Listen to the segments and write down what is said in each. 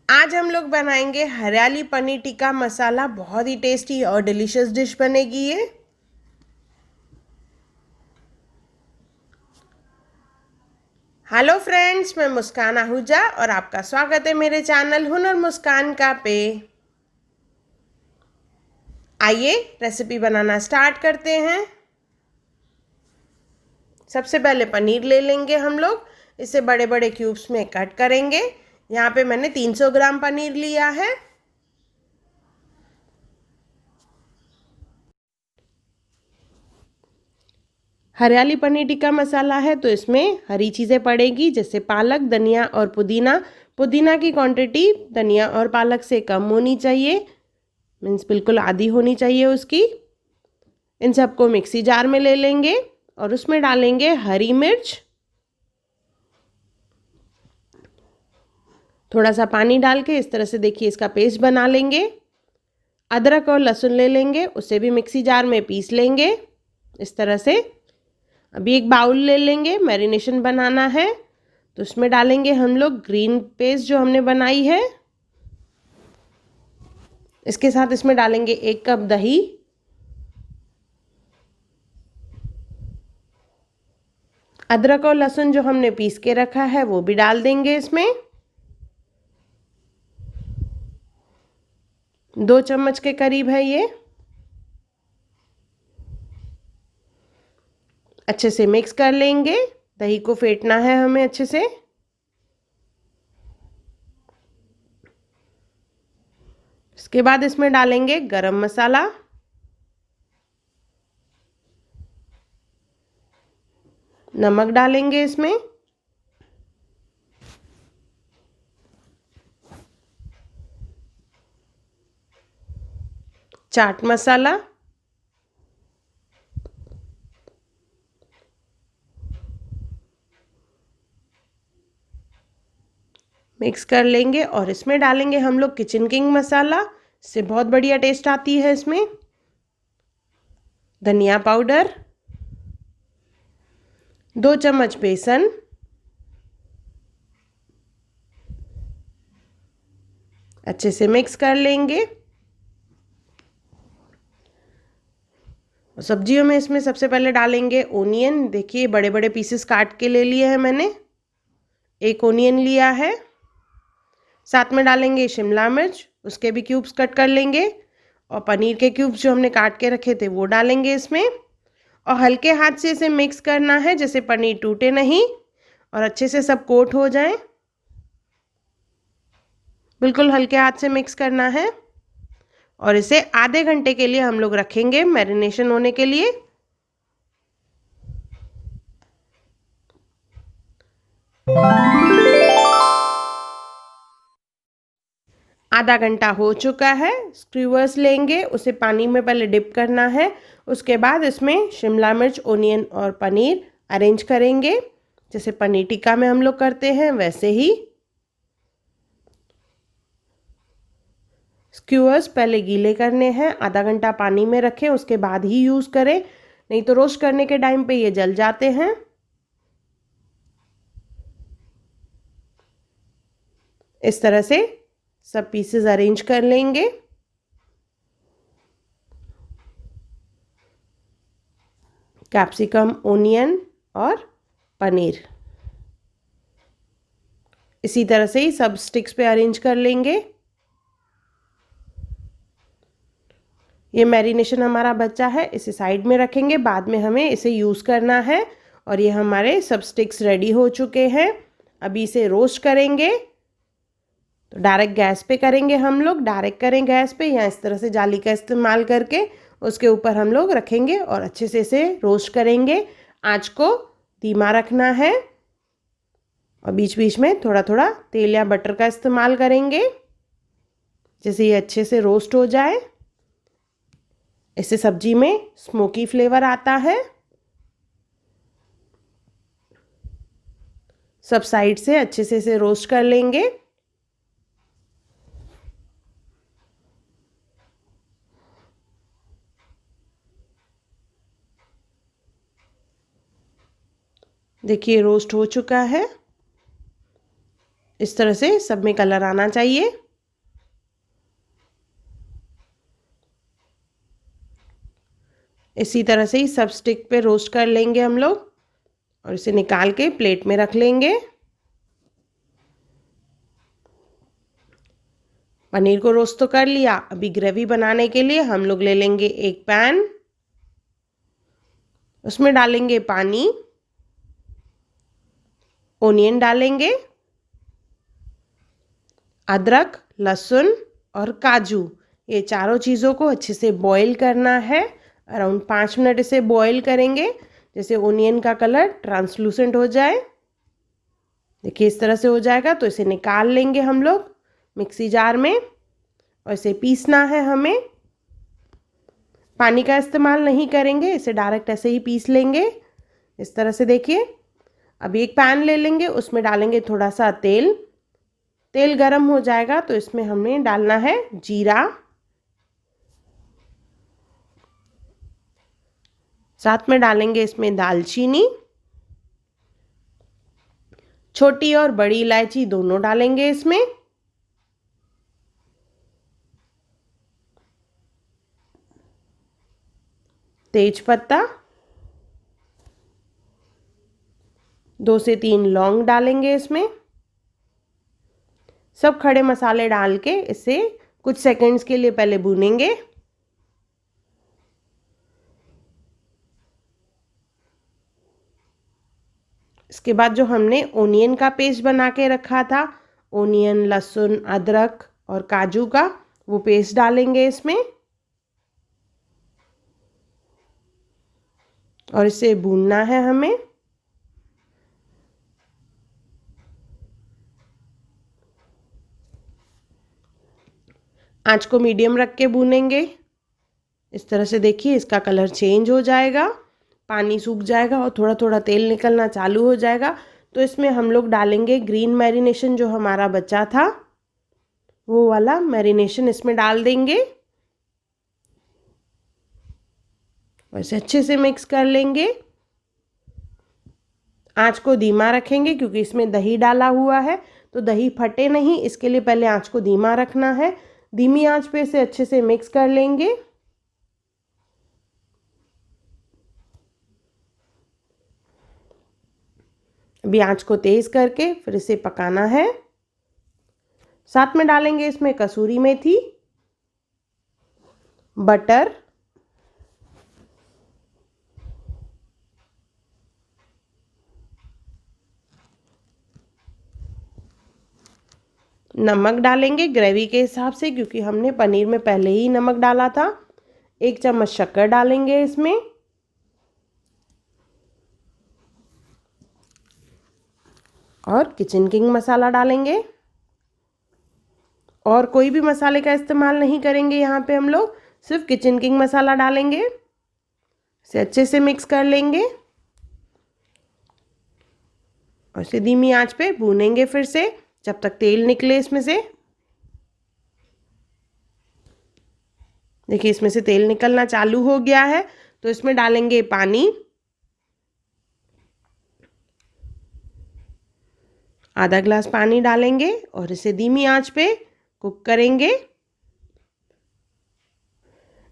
आज हम लोग बनाएंगे हरियाली पनीर टिक्का मसाला। बहुत ही टेस्टी और डिलीशियस डिश बनेगी ये। हेलो फ्रेंड्स, मैं मुस्कान आहूजा और आपका स्वागत है मेरे चैनल हुनर मुस्कान का पे। आइए रेसिपी बनाना स्टार्ट करते हैं। सबसे पहले पनीर ले लेंगे हम लोग। इसे बड़े बड़े क्यूब्स में कट करेंगे। यहाँ पे मैंने 300 ग्राम पनीर लिया है। हरियाली पनीर टिक्का मसाला है तो इसमें हरी चीज़ें पड़ेगी, जैसे पालक, धनिया और पुदीना। पुदीना की क्वांटिटी धनिया और पालक से कम होनी चाहिए, मीन्स बिल्कुल आधी होनी चाहिए उसकी। इन सबको मिक्सी जार में ले लेंगे और उसमें डालेंगे हरी मिर्च, थोड़ा सा पानी डाल के इस तरह से देखिए इसका पेस्ट बना लेंगे। अदरक और लहसुन ले लेंगे, उसे भी मिक्सी जार में पीस लेंगे इस तरह से। अभी एक बाउल ले लेंगे, मैरिनेशन बनाना है तो उसमें डालेंगे हम लोग ग्रीन पेस्ट जो हमने बनाई है। इसके साथ इसमें डालेंगे 1 कप दही, अदरक और लहसुन जो हमने पीस के रखा है वो भी डाल देंगे इसमें। 2 चम्मच के करीब है ये। अच्छे से मिक्स कर लेंगे। दही को फेंटना है हमें अच्छे से। इसके बाद इसमें डालेंगे गरम मसाला, नमक डालेंगे इसमें, चाट मसाला, मिक्स कर लेंगे और इसमें डालेंगे हम लोग किचन किंग मसाला। इससे बहुत बढ़िया टेस्ट आती है इसमें। धनिया पाउडर, 2 चम्मच बेसन, अच्छे से मिक्स कर लेंगे। सब्जियों में इसमें सबसे पहले डालेंगे ओनियन। देखिए बड़े बड़े पीसेस काट के ले लिए हैं मैंने। 1 ओनियन लिया है। साथ में डालेंगे शिमला मिर्च, उसके भी क्यूब्स कट कर लेंगे। और पनीर के क्यूब्स जो हमने काट के रखे थे वो डालेंगे इसमें। और हल्के हाथ से इसे मिक्स करना है, जैसे पनीर टूटे नहीं और अच्छे से सब कोट हो जाए। बिल्कुल हल्के हाथ से मिक्स करना है और इसे आधे घंटे के लिए हम लोग रखेंगे मैरिनेशन होने के लिए। आधा घंटा हो चुका है। स्क्यूवर्स लेंगे, उसे पानी में पहले डिप करना है। उसके बाद इसमें शिमला मिर्च, ओनियन और पनीर अरेंज करेंगे, जैसे पनीर टिक्का में हम लोग करते हैं वैसे ही। स्क्यूवर्स पहले गीले करने हैं, आधा घंटा पानी में रखें उसके बाद ही यूज़ करें, नहीं तो रोस्ट करने के टाइम पे ये जल जाते हैं। इस तरह से सब पीसेस अरेंज कर लेंगे। कैप्सिकम, ओनियन और पनीर इसी तरह से ही सब स्टिक्स पे अरेंज कर लेंगे। ये मैरिनेशन हमारा बचा है, इसे साइड में रखेंगे, बाद में हमें इसे यूज़ करना है। और ये हमारे सब स्टिक्स रेडी हो चुके हैं। अभी इसे रोस्ट करेंगे तो डायरेक्ट गैस पे करेंगे हम लोग। डायरेक्ट करें गैस पे या इस तरह से जाली का इस्तेमाल करके उसके ऊपर हम लोग रखेंगे और अच्छे से इसे रोस्ट करेंगे। आँच को धीमा रखना है और बीच बीच में थोड़ा थोड़ा तेल या बटर का इस्तेमाल करेंगे, जैसे ये अच्छे से रोस्ट हो जाए। इससे सब्जी में स्मोकी फ्लेवर आता है। सब साइड से अच्छे से इसे रोस्ट कर लेंगे। देखिए रोस्ट हो चुका है। इस तरह से सब में कलर आना चाहिए। इसी तरह से ही सब स्टिक पे रोस्ट कर लेंगे हम लोग और इसे निकाल के प्लेट में रख लेंगे। पनीर को रोस्ट तो कर लिया। अभी ग्रेवी बनाने के लिए हम लोग ले लेंगे एक पैन, उसमें डालेंगे पानी, ओनियन डालेंगे, अदरक, लहसुन और काजू, ये चारों चीज़ों को अच्छे से बॉईल करना है। अराउंड 5 मिनट इसे बॉईल करेंगे, जैसे ओनियन का कलर ट्रांसलूसेंट हो जाए। देखिए इस तरह से हो जाएगा तो इसे निकाल लेंगे हम लोग मिक्सी जार में और इसे पीसना है हमें। पानी का इस्तेमाल नहीं करेंगे, इसे डायरेक्ट ऐसे ही पीस लेंगे इस तरह से। देखिए अब एक पैन ले लेंगे, उसमें डालेंगे थोड़ा सा तेल। तेल गरम हो जाएगा तो इसमें हमें डालना है जीरा, साथ में डालेंगे इसमें दालचीनी, छोटी और बड़ी इलायची दोनों डालेंगे इसमें, तेज पत्ता, 2 से 3 लौंग डालेंगे इसमें। सब खड़े मसाले डाल के इसे कुछ सेकंड्स के लिए पहले भूनेंगे। इसके बाद जो हमने ओनियन का पेस्ट बना के रखा था, ओनियन, लहसुन, अदरक और काजू का, वो पेस्ट डालेंगे इसमें और इसे भूनना है हमें। आंच को मीडियम रख के भूनेंगे इस तरह से। देखिए इसका कलर चेंज हो जाएगा, पानी सूख जाएगा और थोड़ा थोड़ा तेल निकलना चालू हो जाएगा। तो इसमें हम लोग डालेंगे ग्रीन मैरिनेशन जो हमारा बचा था, वो वाला मैरिनेशन इसमें डाल देंगे। वैसे अच्छे से मिक्स कर लेंगे। आंच को धीमा रखेंगे क्योंकि इसमें दही डाला हुआ है, तो दही फटे नहीं, इसके लिए पहले आंच को धीमा रखना है। धीमी आंच पे इसे अच्छे से मिक्स कर लेंगे। अभी आंच को तेज करके फिर इसे पकाना है। साथ में डालेंगे इसमें कसूरी मेथी, बटर, नमक डालेंगे ग्रेवी के हिसाब से क्योंकि हमने पनीर में पहले ही नमक डाला था। 1 चम्मच शक्कर डालेंगे इसमें और किचन किंग मसाला डालेंगे। और कोई भी मसाले का इस्तेमाल नहीं करेंगे यहाँ पे हम लोग, सिर्फ किचन किंग मसाला डालेंगे। इसे अच्छे से मिक्स कर लेंगे और इसे धीमी आंच पे भूनेंगे फिर से जब तक तेल निकले इसमें से। देखिए इसमें से तेल निकलना चालू हो गया है तो इसमें डालेंगे पानी, आधा ग्लास पानी डालेंगे और इसे धीमी आंच पे कुक करेंगे।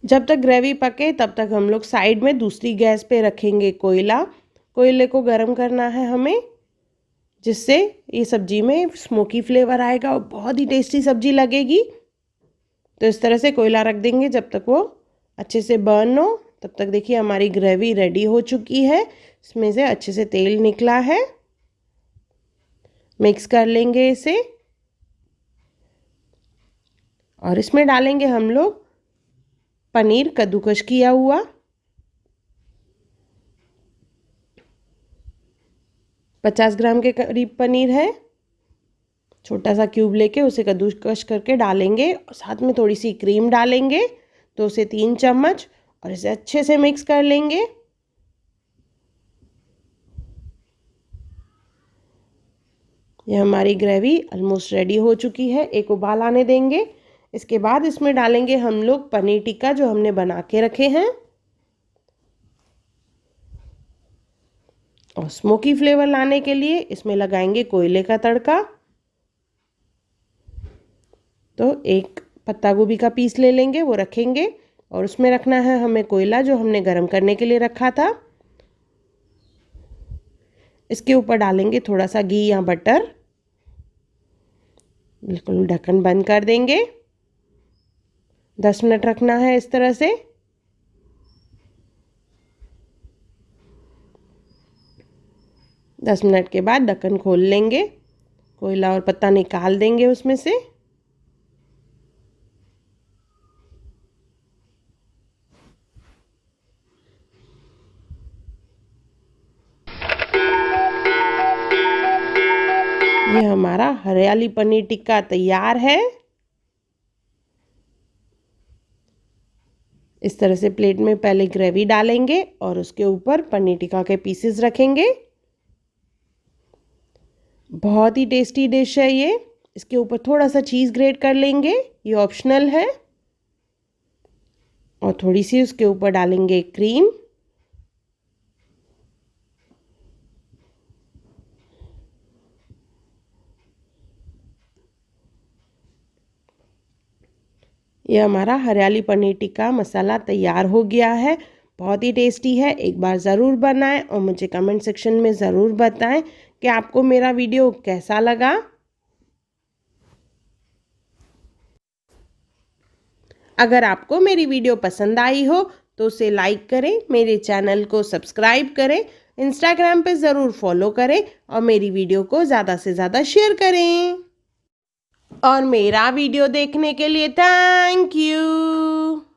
जब तक ग्रेवी पके तब तक हम लोग साइड में दूसरी गैस पे रखेंगे कोयला। कोयले को गर्म करना है हमें, जिससे ये सब्जी में स्मोकी फ्लेवर आएगा और बहुत ही टेस्टी सब्जी लगेगी। तो इस तरह से कोयला रख देंगे जब तक वो अच्छे से बर्न हो। तब तक देखिए हमारी ग्रेवी रेडी हो चुकी है, इसमें से अच्छे से तेल निकला है। मिक्स कर लेंगे इसे और इसमें डालेंगे हम लोग पनीर कद्दूकस किया हुआ। 50 ग्राम के करीब पनीर है। छोटा सा क्यूब लेके उसे कद्दूकस करके डालेंगे और साथ में थोड़ी सी क्रीम डालेंगे, 2 से 3 चम्मच, और इसे अच्छे से मिक्स कर लेंगे। ये हमारी ग्रेवी ऑलमोस्ट रेडी हो चुकी है, एक उबाल आने देंगे। इसके बाद इसमें डालेंगे हम लोग पनीर टिक्का जो हमने बना के रखे हैं और स्मोकी फ्लेवर लाने के लिए इसमें लगाएंगे कोयले का तड़का। तो एक पत्ता गोभी का पीस ले लेंगे, वो रखेंगे और उसमें रखना है हमें कोयला जो हमने गरम करने के लिए रखा था। इसके ऊपर डालेंगे थोड़ा सा घी या बटर, बिल्कुल ढक्कन बंद कर देंगे। 10 मिनट रखना है इस तरह से। दस मिनट के बाद ढक्कन खोल लेंगे, कोयला और पत्ता निकाल देंगे उसमें से। ये हमारा हरियाली पनीर टिक्का तैयार है। इस तरह से प्लेट में पहले ग्रेवी डालेंगे और उसके ऊपर पनीर टिक्का के पीसेस रखेंगे। बहुत ही टेस्टी डिश है ये। इसके ऊपर थोड़ा सा चीज़ ग्रेट कर लेंगे, ये ऑप्शनल है। और थोड़ी सी उसके ऊपर डालेंगे क्रीम। ये हमारा हरियाली पनीर टिक्का मसाला तैयार हो गया है। बहुत ही टेस्टी है, एक बार ज़रूर बनाएं और मुझे कमेंट सेक्शन में ज़रूर बताएं कि आपको मेरा वीडियो कैसा लगा। अगर आपको मेरी वीडियो पसंद आई हो तो उसे लाइक करें, मेरे चैनल को सब्सक्राइब करें, इंस्टाग्राम पे ज़रूर फॉलो करें और मेरी वीडियो को ज़्यादा से ज़्यादा शेयर करें। और मेरा वीडियो देखने के लिए थैंक यू।